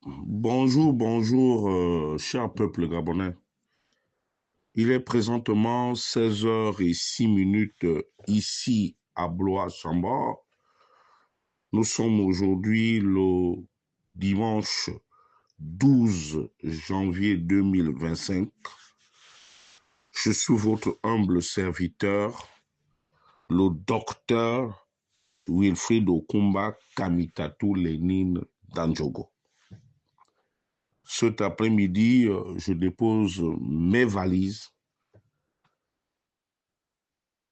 Bonjour, bonjour, cher peuple gabonais. Il est présentement 16h06 ici à Blois-Chambord. Nous sommes aujourd'hui le dimanche 12 janvier 2025. Je suis votre humble serviteur, le docteur Wilfried Okumba Kamitatou Lénine Danjogo. Cet après-midi, je dépose mes valises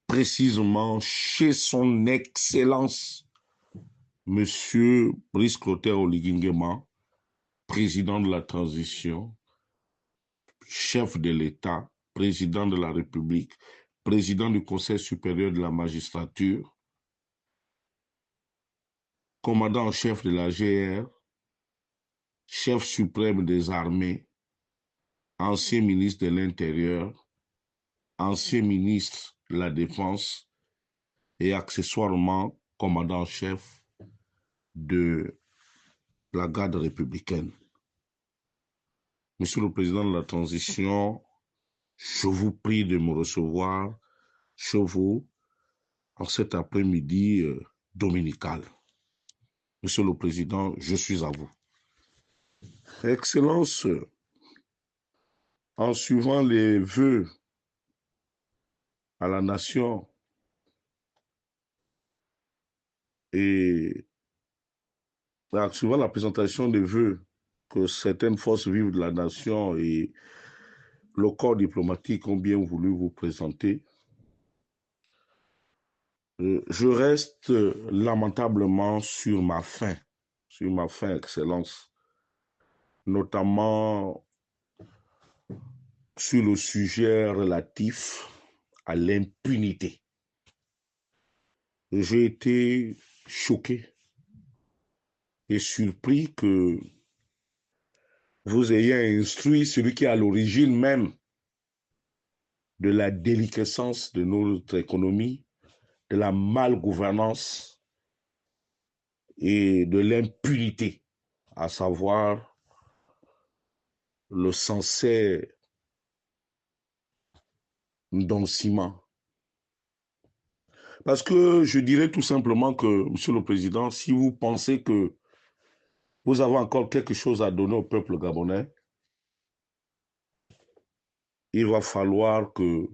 précisément chez son Excellence, Monsieur Brice Clotaire Oligui, président de la transition, chef de l'État, président de la République, président du Conseil supérieur de la magistrature, commandant en chef de la GR, chef suprême des armées, ancien ministre de l'Intérieur, ancien ministre de la Défense et accessoirement commandant en chef de la garde républicaine. Monsieur le Président de la Transition, je vous prie de me recevoir chez vous en cet après-midi dominical. Monsieur le Président, je suis à vous. Excellence, en suivant les vœux à la nation et en suivant la présentation des vœux que certaines forces vives de la nation et le corps diplomatique ont bien voulu vous présenter, je reste lamentablement sur ma faim, Excellence, notamment sur le sujet relatif à l'impunité. J'ai été choqué et surpris que vous ayez instruit celui qui est à l'origine même de la déliquescence de notre économie, de la malgouvernance et de l'impunité, à savoir le censé Ndonciment. Parce que je dirais tout simplement que, Monsieur le Président, si vous pensez que vous avez encore quelque chose à donner au peuple gabonais, il va falloir que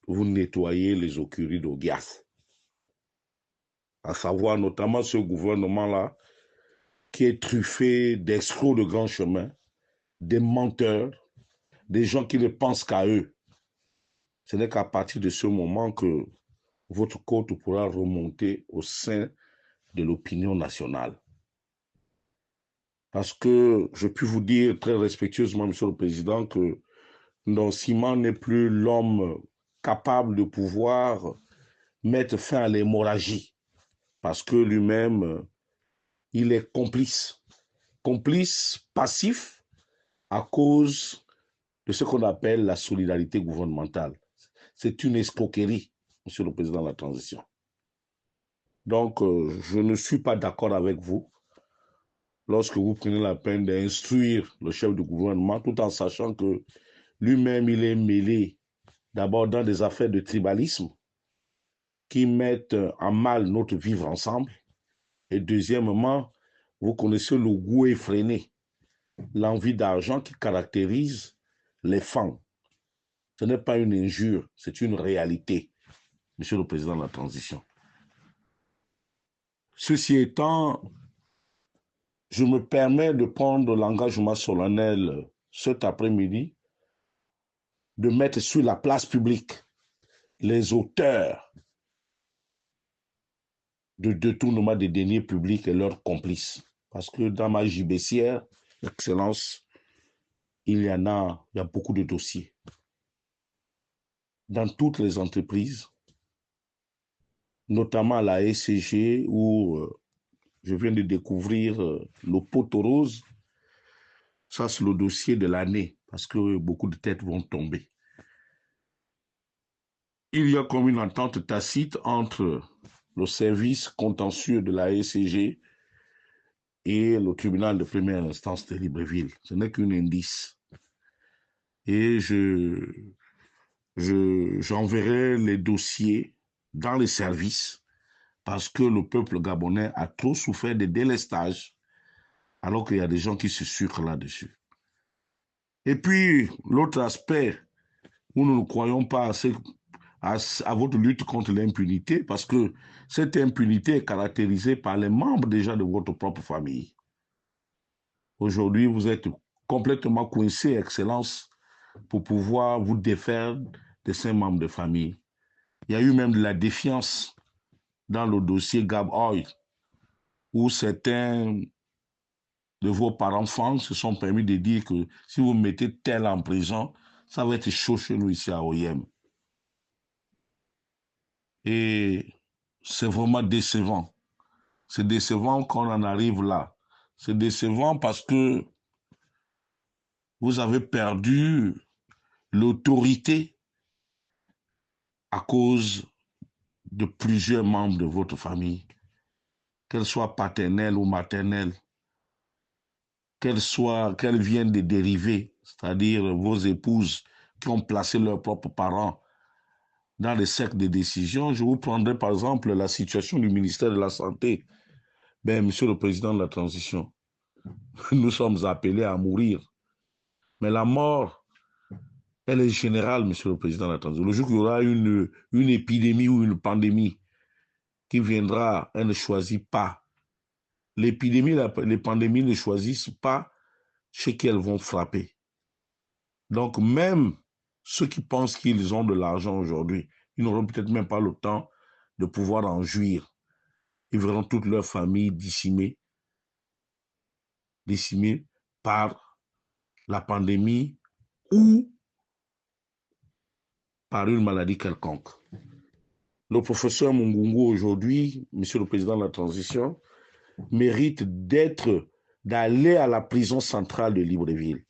vous nettoyez les écuries d'Augias. À savoir notamment ce gouvernement-là qui est truffé d'escrocs de grand chemin, des menteurs, des gens qui ne pensent qu'à eux. Ce n'est qu'à partir de ce moment que votre côte pourra remonter au sein de l'opinion nationale. Parce que je puis vous dire très respectueusement, Monsieur le Président, que Ndonciment n'est plus l'homme capable de pouvoir mettre fin à l'hémorragie. Parce que lui-même, il est complice. Complice passif à cause de ce qu'on appelle la solidarité gouvernementale. C'est une escroquerie, Monsieur le Président de la Transition. Donc, je ne suis pas d'accord avec vous lorsque vous prenez la peine d'instruire le chef du gouvernement tout en sachant que lui-même, il est mêlé d'abord dans des affaires de tribalisme qui mettent en mal notre vivre ensemble. Et deuxièmement, vous connaissez le goût effréné, l'envie d'argent qui caractérise les femmes. Ce n'est pas une injure, c'est une réalité, Monsieur le Président de la Transition. Ceci étant, je me permets de prendre l'engagement solennel cet après-midi de mettre sur la place publique les auteurs de détournement des deniers publics et leurs complices. Parce que dans ma gibecière, Excellence, il y a beaucoup de dossiers. Dans toutes les entreprises, notamment la SCG, où je viens de découvrir le poteau rose. Ça, c'est le dossier de l'année, parce que beaucoup de têtes vont tomber. Il y a comme une entente tacite entre le service contentieux de la SCG et le tribunal de première instance de Libreville. Ce n'est qu'un indice. Et j'enverrai les dossiers dans les services parce que le peuple gabonais a trop souffert de délestage alors qu'il y a des gens qui se sucrent là-dessus. Et puis, l'autre aspect où nous ne croyons pas à votre lutte contre l'impunité, parce que cette impunité est caractérisée par les membres déjà de votre propre famille. Aujourd'hui, vous êtes complètement coincé, Excellence, pour pouvoir vous défaire de ces membres de famille. Il y a eu même de la défiance dans le dossier Gab Oil, où certains de vos parents-enfants se sont permis de dire que si vous mettez tel en prison, ça va être chaud chez nous ici à OIM. Et c'est vraiment décevant. C'est décevant qu'on en arrive là. C'est décevant parce que vous avez perdu l'autorité à cause de plusieurs membres de votre famille, qu'elles soient paternelles ou maternelles, qu'elles viennent des dérivés, c'est-à-dire vos épouses qui ont placé leurs propres parents dans les cercles de décision. Je vous prendrai par exemple la situation du ministère de la Santé. Monsieur le Président de la Transition, nous sommes appelés à mourir. Mais la mort, elle est générale, Monsieur le Président de la Transition. Le jour qu'il y aura une épidémie ou une pandémie qui viendra, elle ne choisit pas. L'épidémie, les pandémies ne choisissent pas chez qui elles vont frapper. Donc même ceux qui pensent qu'ils ont de l'argent aujourd'hui, ils n'auront peut-être même pas le temps de pouvoir en jouir. Ils verront toute leur famille décimée par la pandémie ou par une maladie quelconque. Le professeur Mungungu aujourd'hui, Monsieur le Président de la Transition, mérite d'aller à la prison centrale de Libreville.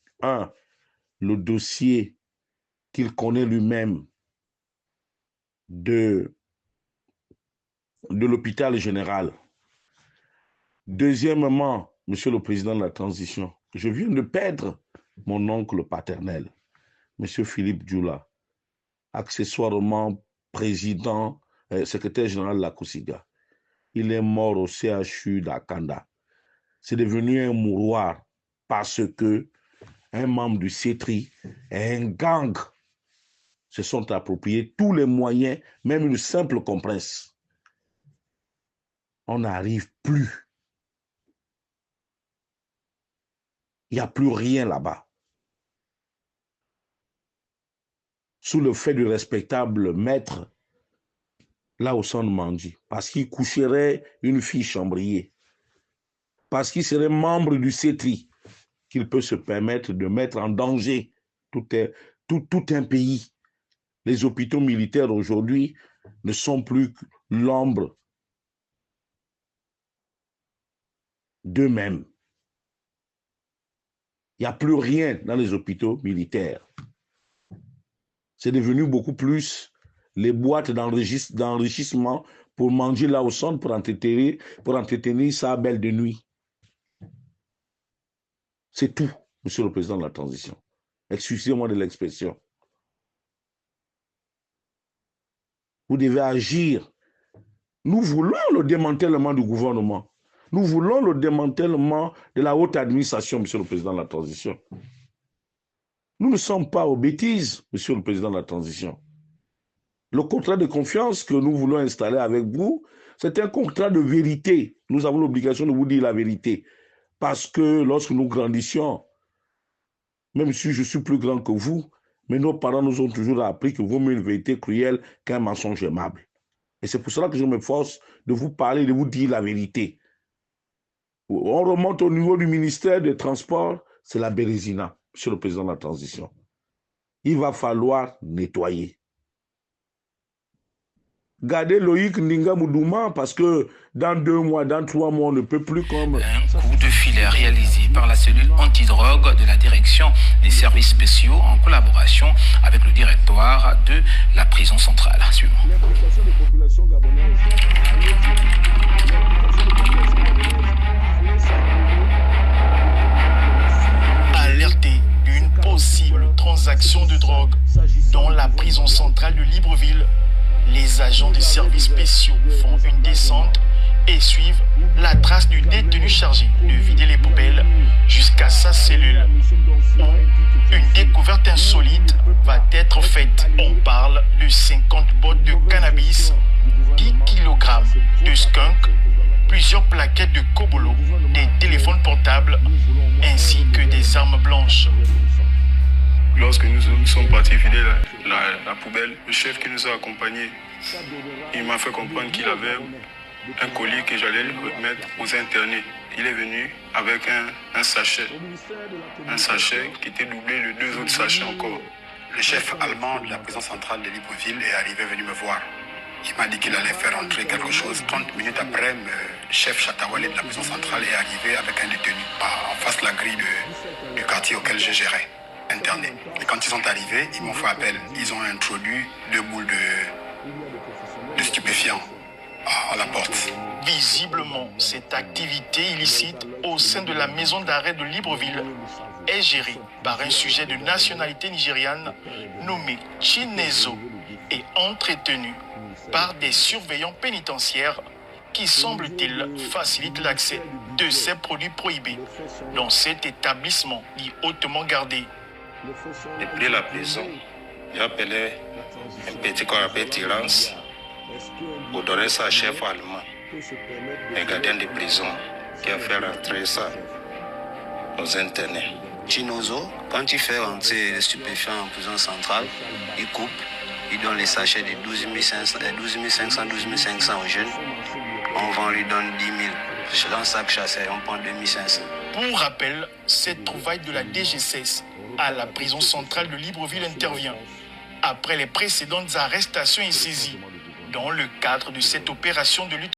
Le dossier qu'il connaît lui-même de l'hôpital général. Deuxièmement, Monsieur le Président de la Transition, je viens de perdre mon oncle paternel, Monsieur Philippe Djoula, accessoirement secrétaire général de la Kousiga. Il est mort au CHU d'Akanda. C'est devenu un mouroir parce que un membre du CETRI et un gang se sont appropriés tous les moyens, même une simple compresse. On n'arrive plus. Il n'y a plus rien là-bas. Sous le fait du respectable maître Laosson Mandji, parce qu'il coucherait une fille chambriée, parce qu'il serait membre du CETRI, qu'il peut se permettre de mettre en danger tout un pays. Les hôpitaux militaires aujourd'hui ne sont plus l'ombre d'eux-mêmes. Il n'y a plus rien dans les hôpitaux militaires. C'est devenu beaucoup plus les boîtes d'enrichissement pour manger là au centre, pour entretenir sa belle de nuit. C'est tout, Monsieur le Président de la Transition. Excusez-moi de l'expression. Vous devez agir. Nous voulons le démantèlement du gouvernement. Nous voulons le démantèlement de la haute administration, Monsieur le Président de la Transition. Nous ne sommes pas aux bêtises, Monsieur le Président de la Transition. Le contrat de confiance que nous voulons installer avec vous, c'est un contrat de vérité. Nous avons l'obligation de vous dire la vérité. Parce que lorsque nous grandissions, même si je suis plus grand que vous, mais nos parents nous ont toujours appris que vaut mieux une vérité cruelle qu'un mensonge aimable. Et c'est pour cela que je m'efforce de vous parler, de vous dire la vérité. On remonte au niveau du ministère des Transports, c'est la Bérésina, Monsieur le Président de la Transition. Il va falloir nettoyer. Gardez Loïc Ninga Moudouma parce que dans 2 mois, dans 3 mois, on ne peut plus comme... Un coup de filet réalisé par la cellule antidrogue de la direction des services spéciaux en collaboration avec le directoire de la prison centrale. Suivant. L'implication des populations gabonaises. prison centrale de Libreville, les agents des services spéciaux font une descente et suivent la trace du détenu chargé de vider les poubelles jusqu'à sa cellule, où une découverte insolite va être faite. On parle de 50 bottes de cannabis, 10 kg de skunk, plusieurs plaquettes de kobolo, des téléphones portables ainsi que des armes blanches. Lorsque nous sommes partis vider la poubelle, le chef qui nous a accompagnés, il m'a fait comprendre qu'il avait un colis que j'allais lui remettre aux internés. Il est venu avec un sachet qui était doublé de 2 autres sachets encore. Le chef allemand de la prison centrale de Libreville est arrivé venu me voir. Il m'a dit qu'il allait faire entrer quelque chose. 30 minutes après, le chef Chatawale de la prison centrale est arrivé avec un détenu en face de la grille du quartier auquel je gérais, interné. Et quand ils sont arrivés, ils m'ont fait appel. Ils ont introduit 2 boules de stupéfiants à la porte. Visiblement, cette activité illicite au sein de la maison d'arrêt de Libreville est gérée par un sujet de nationalité nigériane nommé Chinezo et entretenu par des surveillants pénitentiaires qui, semble-t-il, facilitent l'accès de ces produits prohibés dans cet établissement dit hautement gardé. Depuis la prison, j'ai appelé un petit qu'on appelle Tirance pour donner ça à chef allemand, un gardien de prison qui a fait rentrer ça aux internés. Chinozo, quand il fait rentrer les stupéfiants en prison centrale, il coupe, il donne les sachets de 12 500 aux jeunes. On vend, lui donne 10 000. Dans chaque chasseur, on prend 2 500. Pour rappel, cette trouvaille de la DGCS à la prison centrale de Libreville intervient après les précédentes arrestations et saisies dans le cadre de cette opération de lutte